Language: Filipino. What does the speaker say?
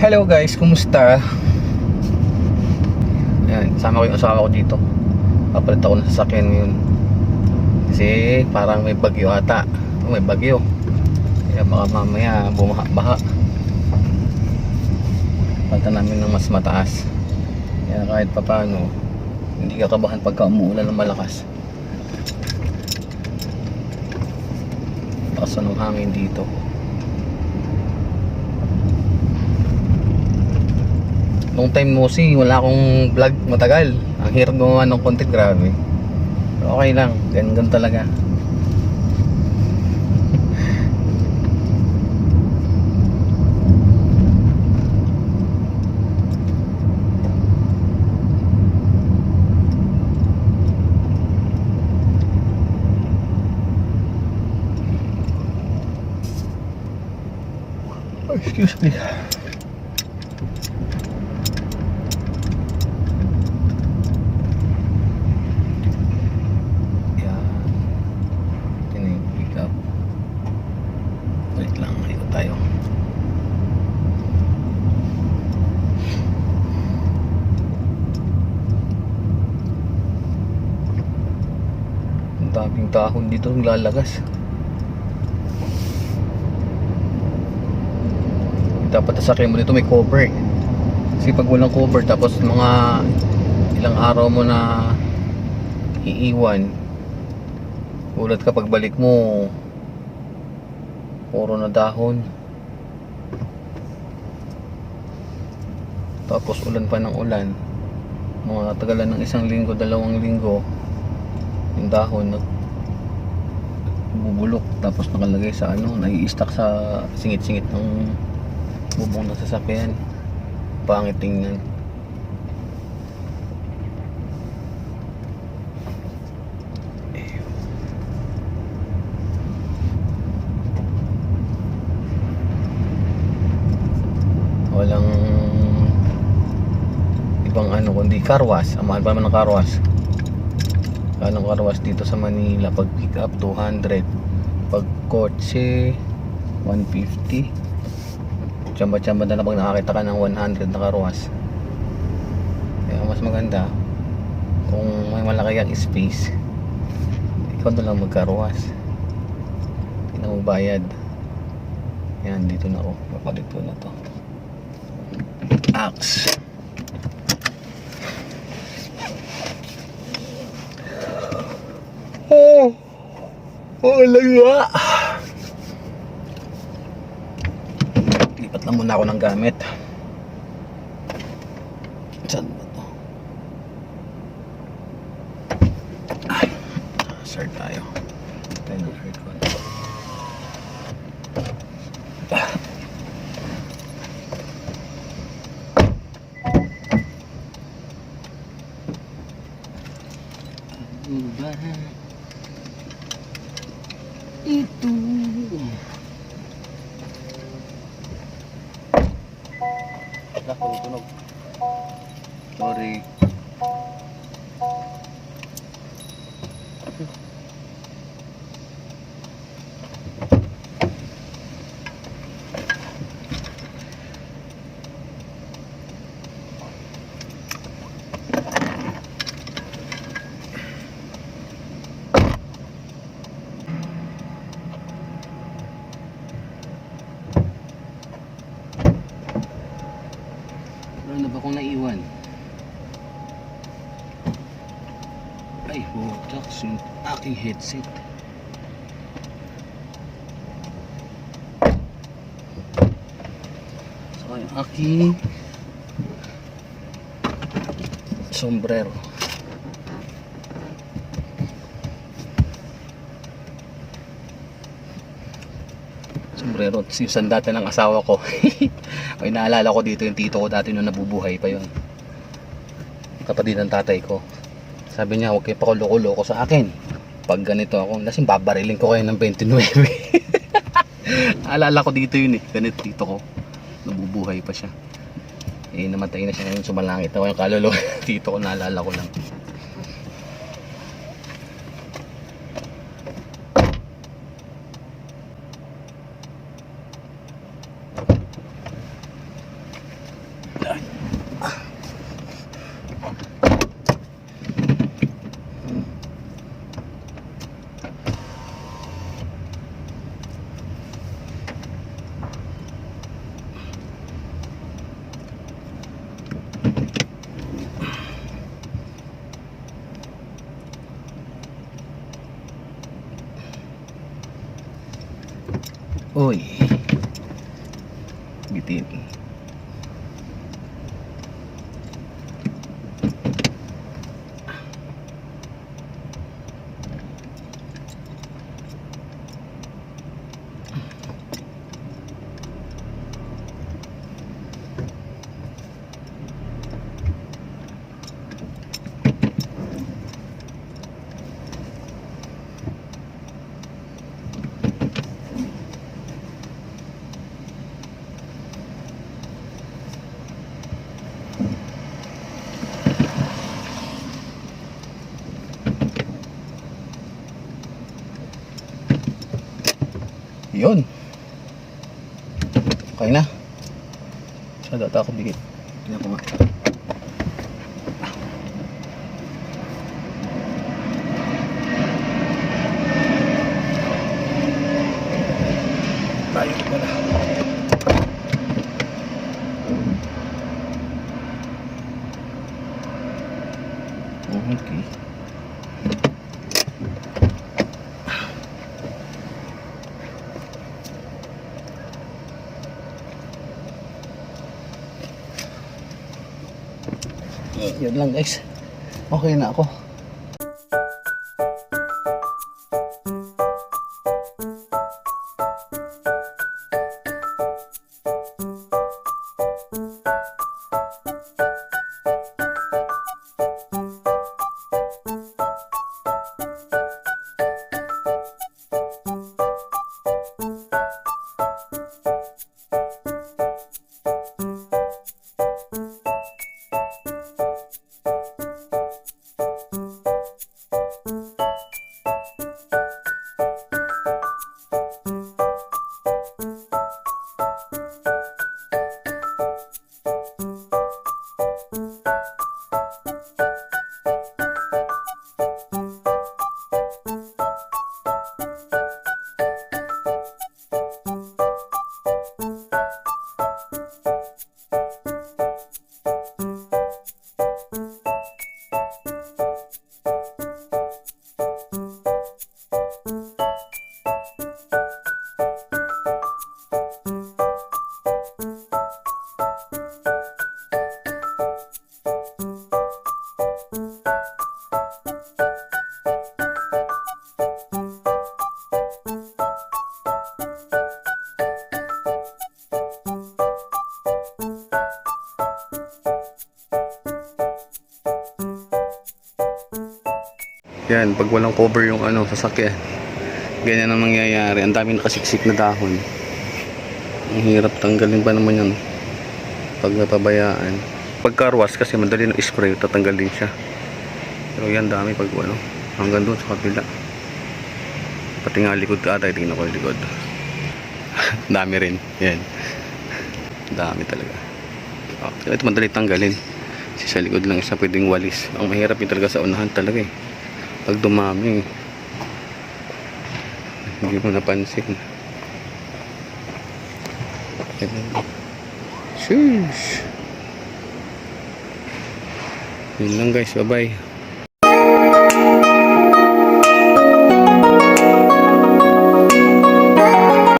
Hello guys, kumusta? Ayan, sama ko yung asawa ko dito. Papalit ako ng sasakyan ngayon. Kasi parang may bagyo ata. May bagyo. Kaya baka mamaya bumaha-baha. Palitan namin ng mas mataas. Kaya kahit papano, hindi ka kabahan pagka umuulan ng malakas. Lakas ng hangin dito. Long time no see, wala akong vlog matagal. Ang hirap gumawa ng content, grabe. Pero okay lang, ganun talaga. Excuse me. Daming dahon dito lalagas. Dapat sasakyan mo dito may cover. Kasi pag walang cover tapos mga ilang araw mo na iiwan, ulat ka pagbalik mo puro na dahon. Tapos ulan pa ng ulan, mga tagalan ng 1 linggo, 2 linggo, yung dahon bubulok tapos nakalagay sa nai-stack sa singit-singit ng bubong ng sasakyan. Pangit tingnan. Walang ibang kundi carwash. Ang mahal pa naman ng carwash. Anong carwash dito sa Manila, pag pick up 200, pag kotse 150. Tsamba-tsamba na pag nakakita ka ng 100 na carwash. Kaya mas maganda kung may malaki ang space, ikaw na lang mag-carwash, hindi na magbayad. Yan, dito na ako, papalit ko na to. Axe. Alaga. Lipat lang muna ako ng gamit. Saan ba to? Ay, start tayo. Tayo ng aircon. Ito tunog. Sorry. Ano ba kung naiwan? Ay, taks yung aking headset. So, yung aking sombrero. Sombrero, yung sandata ng asawa ko. Ay, naalala ko dito yung tito ko dati nung nabubuhay pa yun. Kapatid ng tatay ko. Sabi niya, huwag kayo pakulo-kulo sa akin. Pag ganito ako, lasing babariling ko kayo ng 29. Naalala ko dito yun eh. Ganito tito ko. Nabubuhay pa siya. Eh, namatay na siya ngayon, sumalangit na ko yung kaluluwa. Tito ko, naalala ko lang. Uy. Bitin. Yun. Okay na. Sa data ako bigit. Tingnan ko nga. Tayo pala. Okay. Yun lang guys. Okay na ako. Yan, pag walang cover yung sasakyan, ganyan ang mangyayari. Ang daming nakasiksik na dahon. Ang hirap tanggalin pa naman yan pag napabayaan. Pag car wash kasi madali na spray, tatanggalin siya. Pero yan, dami pag hanggang doon sa kabila. Pati nga likod ka ata, tingnan ko yung likod. Dami rin, yan. Dami talaga. Ito madali tanggalin. Kasi sa likod lang isa pwedeng walis. Ang mahirap yung talaga sa unahan talaga pag dumami, hindi mo napansin. Shush. Yun lang guys, bye bye.